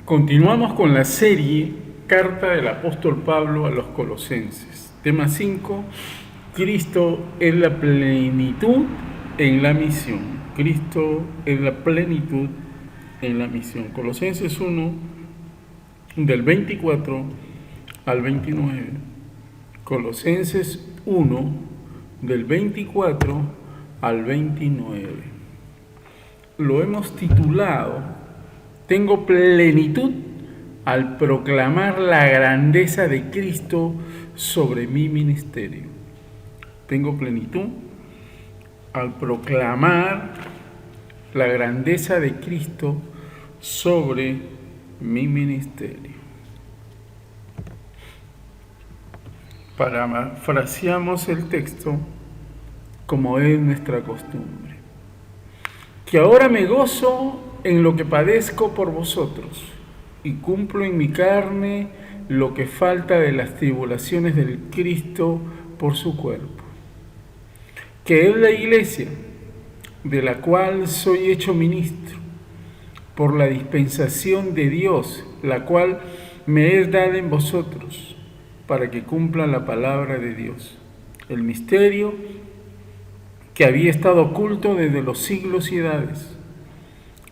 Continuamos con la serie Carta del Apóstol Pablo a los Colosenses. Tema 5, Cristo es la plenitud en la misión. Cristo es la plenitud en la misión. Colosenses 1, del 24 al 29. Colosenses 1, del 24 al 29. Lo hemos titulado Tengo plenitud al proclamar la grandeza de Cristo sobre mi ministerio. Tengo plenitud al proclamar la grandeza de Cristo sobre mi ministerio. Parafraseamos el texto como es nuestra costumbre. Que ahora me gozo en lo que padezco por vosotros, y cumplo en mi carne lo que falta de las tribulaciones del Cristo por su cuerpo, que es la iglesia, de la cual soy hecho ministro, por la dispensación de Dios, la cual me es dada en vosotros, para que cumpla la palabra de Dios, el misterio que había estado oculto desde los siglos y edades,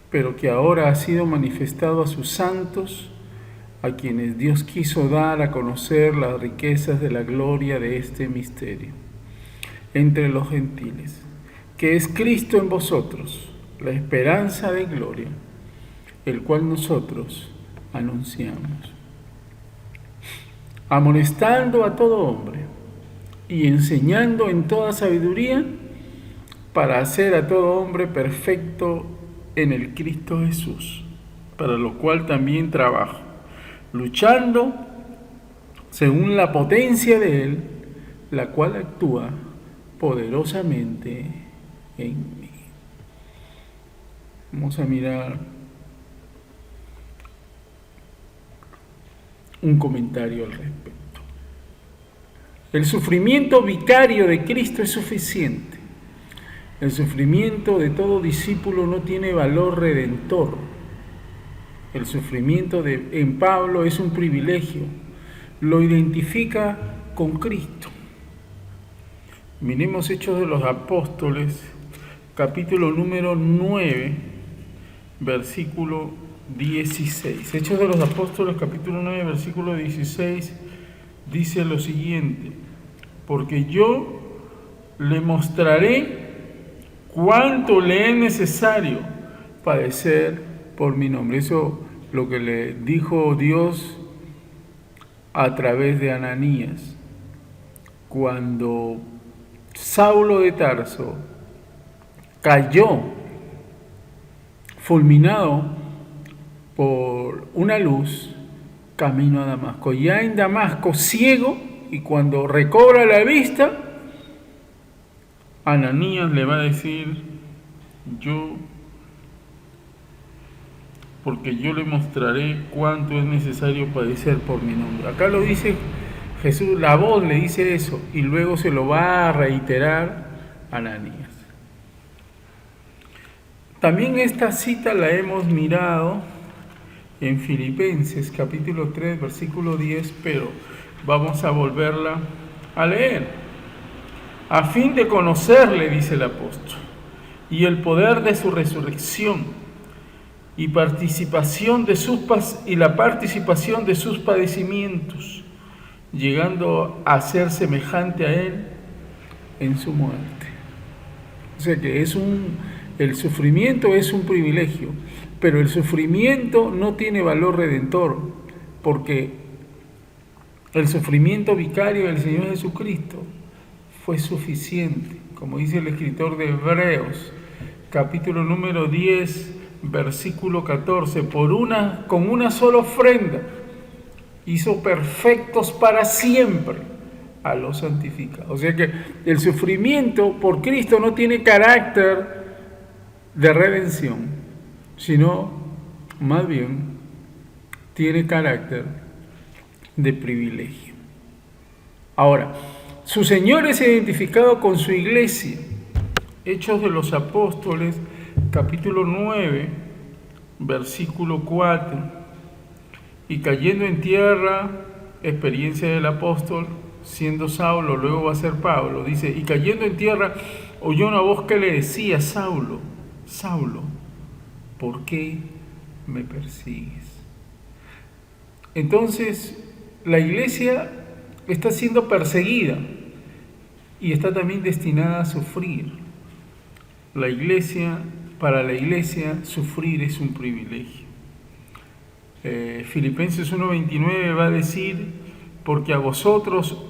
pero que ahora ha sido manifestado a sus santos, a quienes Dios quiso dar a conocer las riquezas de la gloria de este misterio, entre los gentiles, que es Cristo en vosotros, la esperanza de gloria, el cual nosotros anunciamos, amonestando a todo hombre y enseñando en toda sabiduría, para hacer a todo hombre perfecto en el Cristo Jesús, para lo cual también trabajo, luchando según la potencia de Él, la cual actúa poderosamente en mí. Vamos a mirar un comentario al respecto. El sufrimiento vicario de Cristo es suficiente. El sufrimiento de todo discípulo no tiene valor redentor. El sufrimiento en Pablo es un privilegio. Lo identifica con Cristo. Miremos Hechos de los Apóstoles, capítulo número 9, versículo 16. Hechos de los Apóstoles, capítulo 9, versículo 16, dice lo siguiente: porque yo le mostraré cuánto le es necesario padecer por mi nombre. Eso lo que le dijo Dios a través de Ananías. Cuando Saulo de Tarso cayó fulminado por una luz camino a Damasco. Ya en Damasco ciego, y cuando recobra la vista, Ananías le va a decir: porque yo le mostraré cuánto es necesario padecer por mi nombre. Acá lo dice Jesús, la voz le dice eso, y luego se lo va a reiterar Ananías. También esta cita la hemos mirado en Filipenses capítulo 3, versículo 10, pero vamos a volverla a leer. A fin de conocerle, dice el apóstol, y el poder de su resurrección, y la participación de sus padecimientos, llegando a ser semejante a él en su muerte. O sea que el sufrimiento es un privilegio, pero el sufrimiento no tiene valor redentor, porque el sufrimiento vicario del Señor Jesucristo fue suficiente, como dice el escritor de Hebreos, capítulo número 10, versículo 14, con una sola ofrenda hizo perfectos para siempre a los santificados. O sea que el sufrimiento por Cristo no tiene carácter de redención, sino más bien tiene carácter de privilegio. Ahora, su Señor es identificado con su iglesia. Hechos de los Apóstoles, capítulo 9, versículo 4. Y cayendo en tierra, experiencia del apóstol, siendo Saulo, luego va a ser Pablo, dice, y cayendo en tierra, oyó una voz que le decía, Saulo, Saulo, ¿por qué me persigues? Entonces, la iglesia está siendo perseguida y está también destinada a sufrir. Para la iglesia, sufrir es un privilegio. Filipenses 1:29 va a decir, porque a vosotros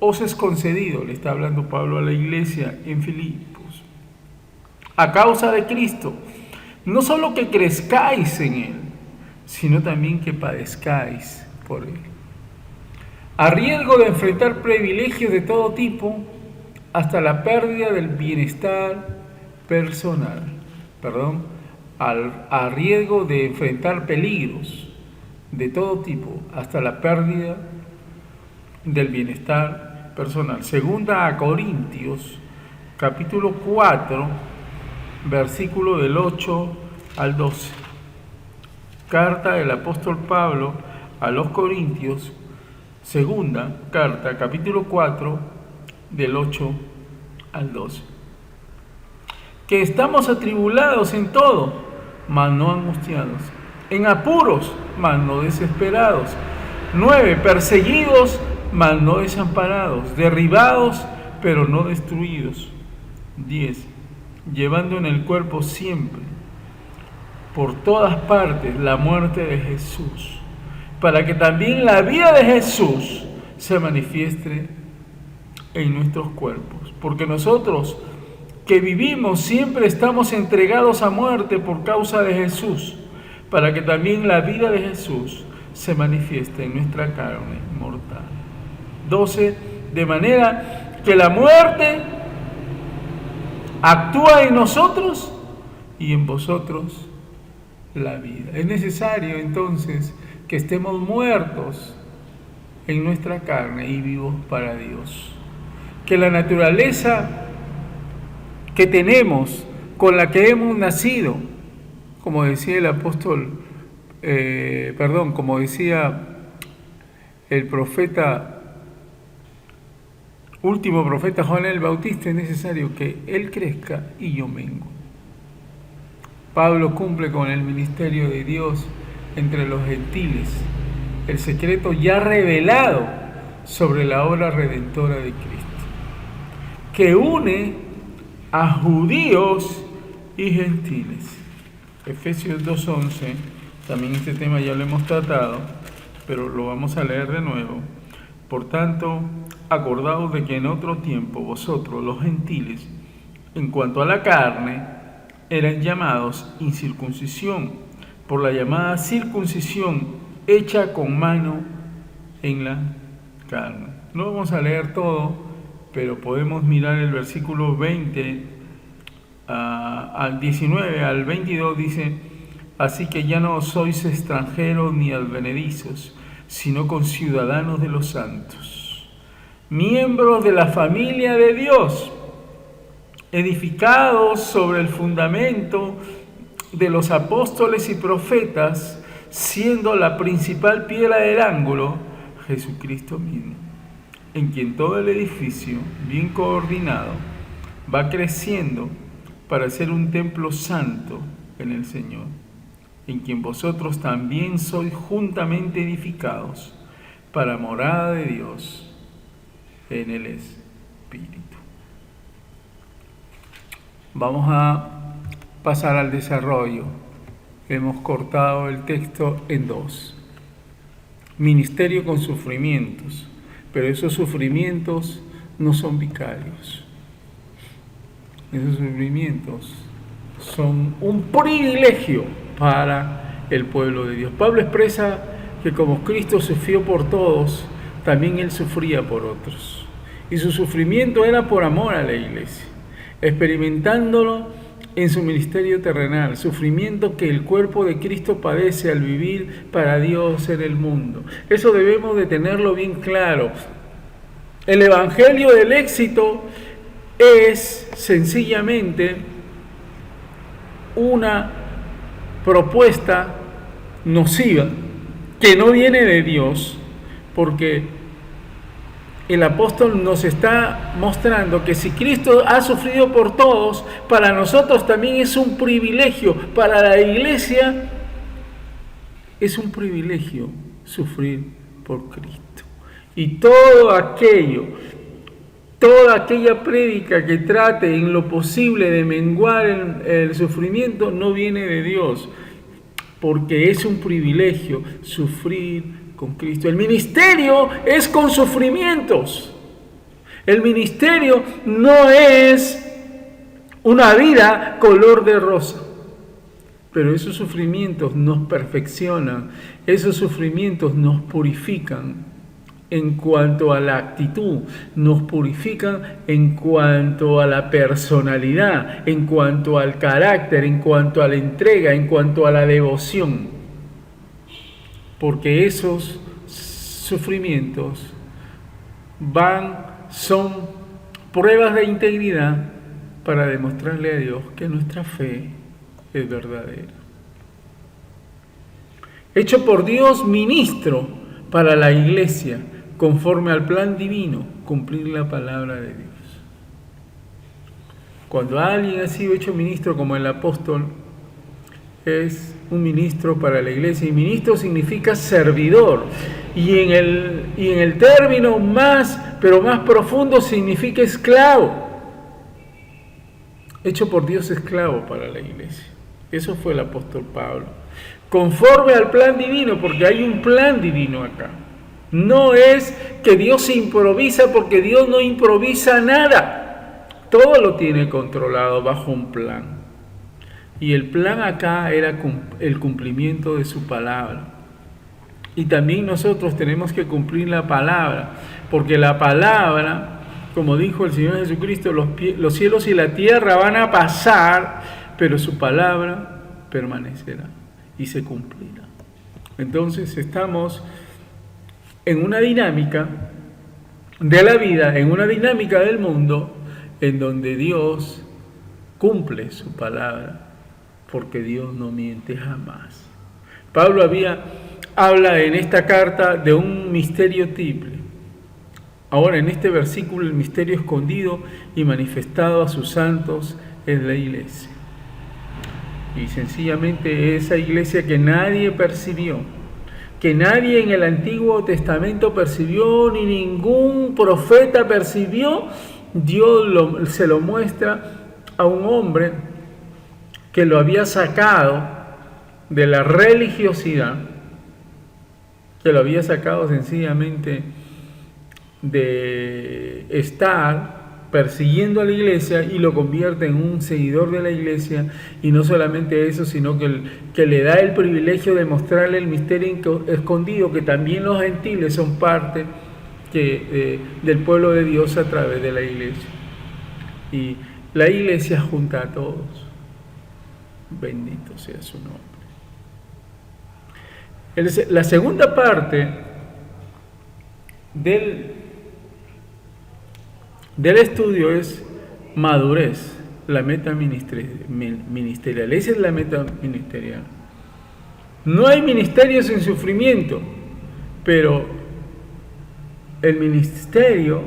os es concedido, le está hablando Pablo a la iglesia en Filipos, a causa de Cristo, no solo que crezcáis en Él, sino también que padezcáis por Él, a riesgo de enfrentar privilegios de todo tipo, hasta la pérdida del bienestar personal, a riesgo de enfrentar peligros de todo tipo, hasta la pérdida del bienestar personal. Segunda a Corintios, capítulo 4, versículo del 8 al 12. Carta del apóstol Pablo a los Corintios, segunda carta, capítulo 4, del 8 al 12. Que estamos atribulados en todo, mas no angustiados, en apuros, mas no desesperados. 9, perseguidos, mas no desamparados, derribados, pero no destruidos. 10, llevando en el cuerpo siempre, por todas partes, la muerte de Jesús, para que también la vida de Jesús se manifieste en nuestros cuerpos. Porque nosotros que vivimos siempre estamos entregados a muerte por causa de Jesús, para que también la vida de Jesús se manifieste en nuestra carne mortal. 12, de manera que la muerte actúa en nosotros y en vosotros la vida. Es necesario entonces que estemos muertos en nuestra carne y vivos para Dios. Que la naturaleza que tenemos, con la que hemos nacido, como decía el apóstol, como decía el último profeta Juan el Bautista, es necesario que él crezca y yo mengue. Pablo cumple con el ministerio de Dios entre los gentiles, el secreto ya revelado sobre la obra redentora de Cristo, que une a judíos y gentiles. Efesios 2:11, también este tema ya lo hemos tratado, pero lo vamos a leer de nuevo. Por tanto, acordaos de que en otro tiempo vosotros, los gentiles, en cuanto a la carne, eran llamados incircuncisión, por la llamada circuncisión hecha con mano en la carne. No vamos a leer todo, pero podemos mirar el versículo 20 al 19 al 22, dice, así que ya no sois extranjeros ni advenedizos, sino conciudadanos de los santos, miembros de la familia de Dios, edificados sobre el fundamento de los apóstoles y profetas, siendo la principal piedra del ángulo Jesucristo mismo, en quien todo el edificio, bien coordinado, va creciendo para ser un templo santo en el Señor, en quien vosotros también sois juntamente edificados para morada de Dios en el Espíritu. Vamos a pasar al desarrollo. Hemos cortado el texto en dos. Ministerio con sufrimientos, pero esos sufrimientos no son vicarios. Esos sufrimientos son un privilegio para el pueblo de Dios. Pablo expresa que como Cristo sufrió por todos, también Él sufría por otros. Y su sufrimiento era por amor a la iglesia, experimentándolo en su ministerio terrenal, sufrimiento que el cuerpo de Cristo padece al vivir para Dios en el mundo. Eso debemos de tenerlo bien claro. El evangelio del éxito es sencillamente una propuesta nociva que no viene de Dios, porque el apóstol nos está mostrando que si Cristo ha sufrido por todos, para nosotros también es un privilegio, para la iglesia es un privilegio sufrir por Cristo. Y toda aquella prédica que trate en lo posible de menguar el sufrimiento no viene de Dios, porque es un privilegio sufrir con Cristo. El ministerio es con sufrimientos. El ministerio no es una vida color de rosa. Pero esos sufrimientos nos perfeccionan, esos sufrimientos nos purifican en cuanto a la actitud, nos purifican en cuanto a la personalidad, en cuanto al carácter, en cuanto a la entrega, en cuanto a la devoción. Porque esos sufrimientos son pruebas de integridad para demostrarle a Dios que nuestra fe es verdadera. Hecho por Dios ministro para la iglesia, conforme al plan divino, cumplir la palabra de Dios. Cuando alguien ha sido hecho ministro como el apóstol, es un ministro para la iglesia, y ministro significa servidor, y en el término más profundo significa esclavo. Hecho por Dios esclavo para la iglesia. Eso fue el apóstol Pablo. Conforme al plan divino, porque hay un plan divino acá. No es que Dios se improvisa, porque Dios no improvisa nada. Todo lo tiene controlado bajo un plan. Y el plan acá era el cumplimiento de su palabra. Y también nosotros tenemos que cumplir la palabra, porque la palabra, como dijo el Señor Jesucristo, los cielos y la tierra van a pasar, pero su palabra permanecerá y se cumplirá. Entonces estamos en una dinámica de la vida, en una dinámica del mundo, en donde Dios cumple su palabra, porque Dios no miente jamás. Pablo habla en esta carta de un misterio triple. Ahora en este versículo, el misterio escondido y manifestado a sus santos es la iglesia. Y sencillamente esa iglesia que nadie percibió, que nadie en el Antiguo Testamento percibió, ni ningún profeta percibió, Dios se lo muestra a un hombre que lo había sacado de la religiosidad, que lo había sacado sencillamente de estar persiguiendo a la iglesia, y lo convierte en un seguidor de la iglesia. Y no solamente eso, sino que le da el privilegio de mostrarle el misterio escondido, que también los gentiles son parte del pueblo de Dios a través de la iglesia. Y la iglesia junta a todos. Bendito sea su nombre. La segunda parte del estudio es madurez, la meta ministerial. Esa es la meta ministerial. No hay ministerio sin sufrimiento, pero el ministerio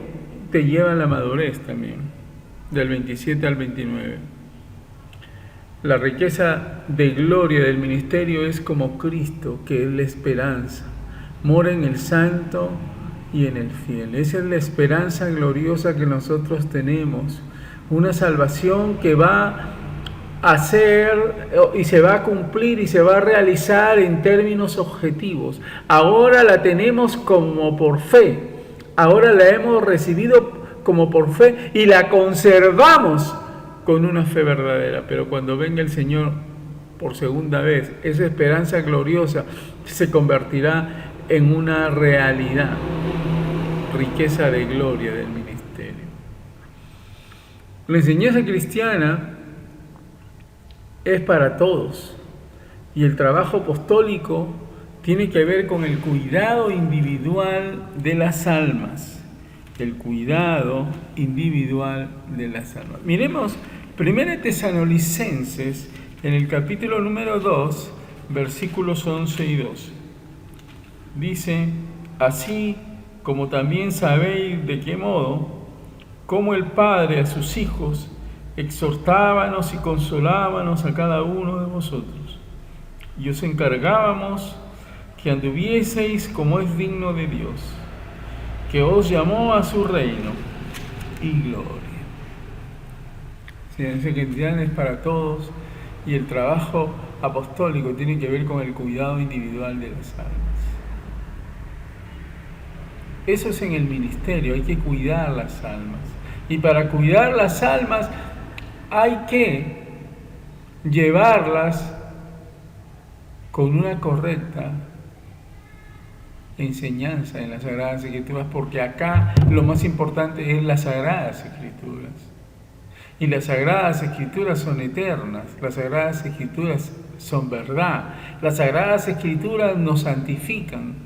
te lleva a la madurez también, del 27 al 29. La riqueza de gloria del ministerio es como Cristo, que es la esperanza. Mora en el santo y en el fiel. Esa es la esperanza gloriosa que nosotros tenemos. Una salvación que va a ser y se va a cumplir y se va a realizar en términos objetivos. Ahora la tenemos como por fe. Ahora la hemos recibido como por fe y la conservamos con una fe verdadera. Pero cuando venga el Señor por segunda vez, esa esperanza gloriosa se convertirá en una realidad. Riqueza de gloria del ministerio. La enseñanza cristiana es para todos, y el trabajo apostólico tiene que ver con el cuidado individual de las almas. El cuidado individual de las almas. Miremos 1 Tesalonicenses en el capítulo número 2, versículos 11 y 12. dice: así como también sabéis de qué modo, como el Padre a sus hijos, exhortábanos y consolábamos a cada uno de vosotros, y os encargábamos que anduvieseis como es digno de Dios, que os llamó a su reino y gloria. Ciencia cristiana es para todos, y el trabajo apostólico tiene que ver con el cuidado individual de las almas. Eso es en el ministerio, hay que cuidar las almas. Y para cuidar las almas hay que llevarlas con una correcta enseñanza en las Sagradas Escrituras, porque acá lo más importante es las Sagradas Escrituras. Y las Sagradas Escrituras son eternas, las Sagradas Escrituras son verdad, las Sagradas Escrituras nos santifican.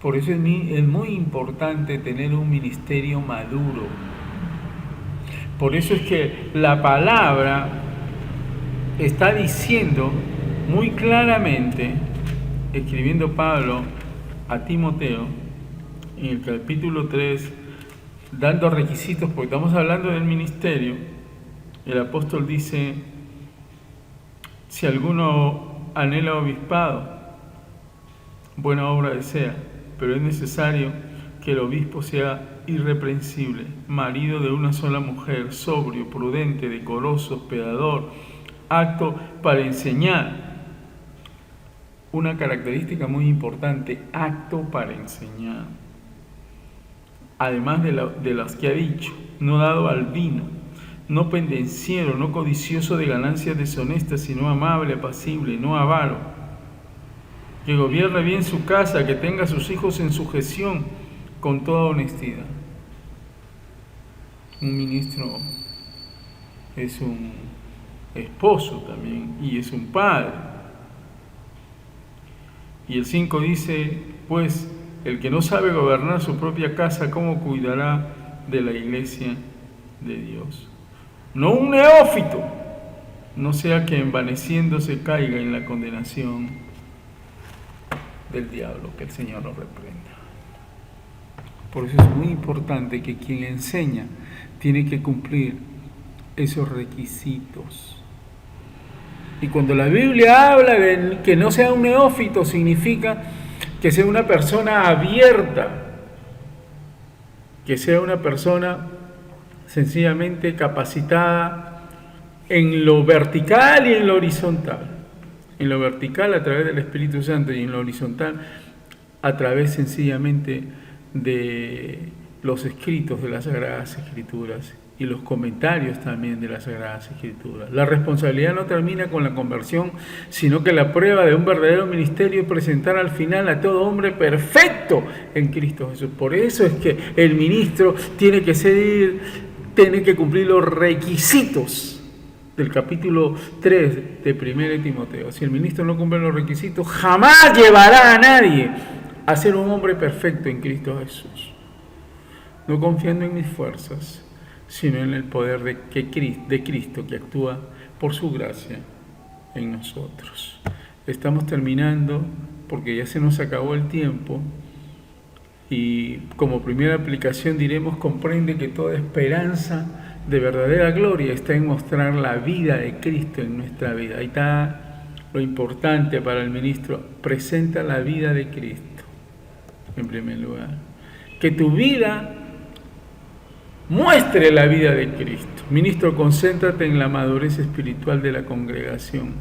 Por eso es muy importante tener un ministerio maduro. Por eso es que la palabra está diciendo muy claramente, escribiendo Pablo a Timoteo, en el capítulo 3, dando requisitos, porque estamos hablando del ministerio. El apóstol dice: si alguno anhela obispado, buena obra desea, pero es necesario que el obispo sea irreprensible, marido de una sola mujer, sobrio, prudente, decoroso, hospedador, apto para enseñar. Una característica muy importante: apto para enseñar. Además de las que ha dicho: no dado al vino, no pendenciero, no codicioso de ganancias deshonestas, sino amable, apacible, no avaro, que gobierne bien su casa, que tenga a sus hijos en sujeción con toda honestidad. Un ministro es un esposo también, y es un padre. Y el 5 dice: pues el que no sabe gobernar su propia casa, ¿cómo cuidará de la iglesia de Dios? No un neófito, no sea que envaneciéndose caiga en la condenación del diablo, que el Señor lo reprenda. Por eso es muy importante que quien enseña tiene que cumplir esos requisitos. Y cuando la Biblia habla de que no sea un neófito, significa que sea una persona abierta, que sea una persona sencillamente capacitada en lo vertical y en lo horizontal. En lo vertical a través del Espíritu Santo, y en lo horizontal a través sencillamente de los escritos de las Sagradas Escrituras y los comentarios también de las Sagradas Escrituras. La responsabilidad no termina con la conversión, sino que la prueba de un verdadero ministerio es presentar al final a todo hombre perfecto en Cristo Jesús. Por eso es que el ministro tiene que cumplir los requisitos del capítulo 3 de 1 Timoteo. Si el ministro no cumple los requisitos, jamás llevará a nadie a ser un hombre perfecto en Cristo Jesús. No confiando en mis fuerzas, sino en el poder de Cristo que actúa por su gracia en nosotros. Estamos terminando porque ya se nos acabó el tiempo, y como primera aplicación diremos: comprende que toda esperanza de verdadera gloria está en mostrar la vida de Cristo en nuestra vida. Ahí está lo importante para el ministro: presenta la vida de Cristo en primer lugar. Que tu vida muestre la vida de Cristo. Ministro, concéntrate en la madurez espiritual de la congregación.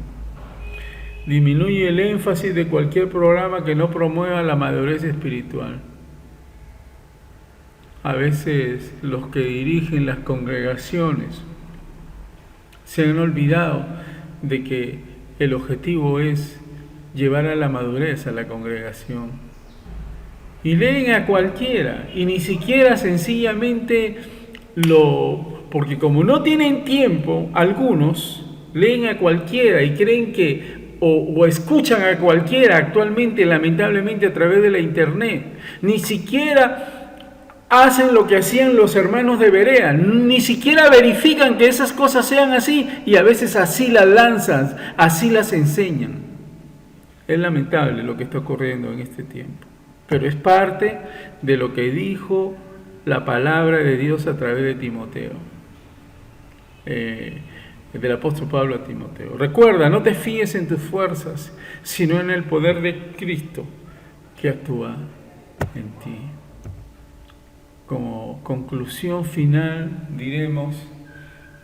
Disminuye el énfasis de cualquier programa que no promueva la madurez espiritual. A veces los que dirigen las congregaciones se han olvidado de que el objetivo es llevar a la madurez a la congregación. Y leen a cualquiera, y ni siquiera sencillamente porque como no tienen tiempo, algunos leen a cualquiera y creen que o escuchan a cualquiera actualmente, lamentablemente, a través de la internet. Ni siquiera hacen lo que hacían los hermanos de Berea, ni siquiera verifican que esas cosas sean así, y a veces así las lanzan, así las enseñan. Es lamentable lo que está ocurriendo en este tiempo, pero es parte de lo que dijo la palabra de Dios a través de Timoteo, del apóstol Pablo a Timoteo. Recuerda, no te fíes en tus fuerzas, sino en el poder de Cristo que actúa en ti. Como conclusión final diremos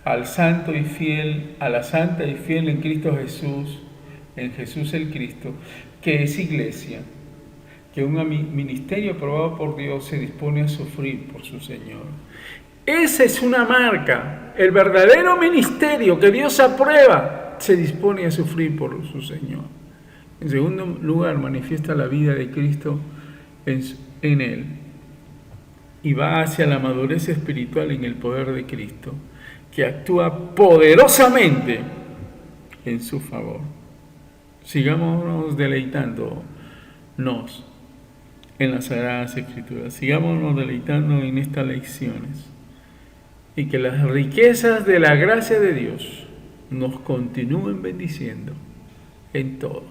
al santo y fiel, a la santa y fiel en Cristo Jesús, en Jesús el Cristo, que es iglesia, que un ministerio aprobado por Dios se dispone a sufrir por su Señor. Esa es una marca. El verdadero ministerio que Dios aprueba se dispone a sufrir por su Señor. En segundo lugar, manifiesta la vida de Cristo en él y va hacia la madurez espiritual en el poder de Cristo, que actúa poderosamente en su favor. Sigámonos deleitándonos en las Sagradas Escrituras, sigámonos deleitando en estas lecciones, y que las riquezas de la gracia de Dios nos continúen bendiciendo en todo.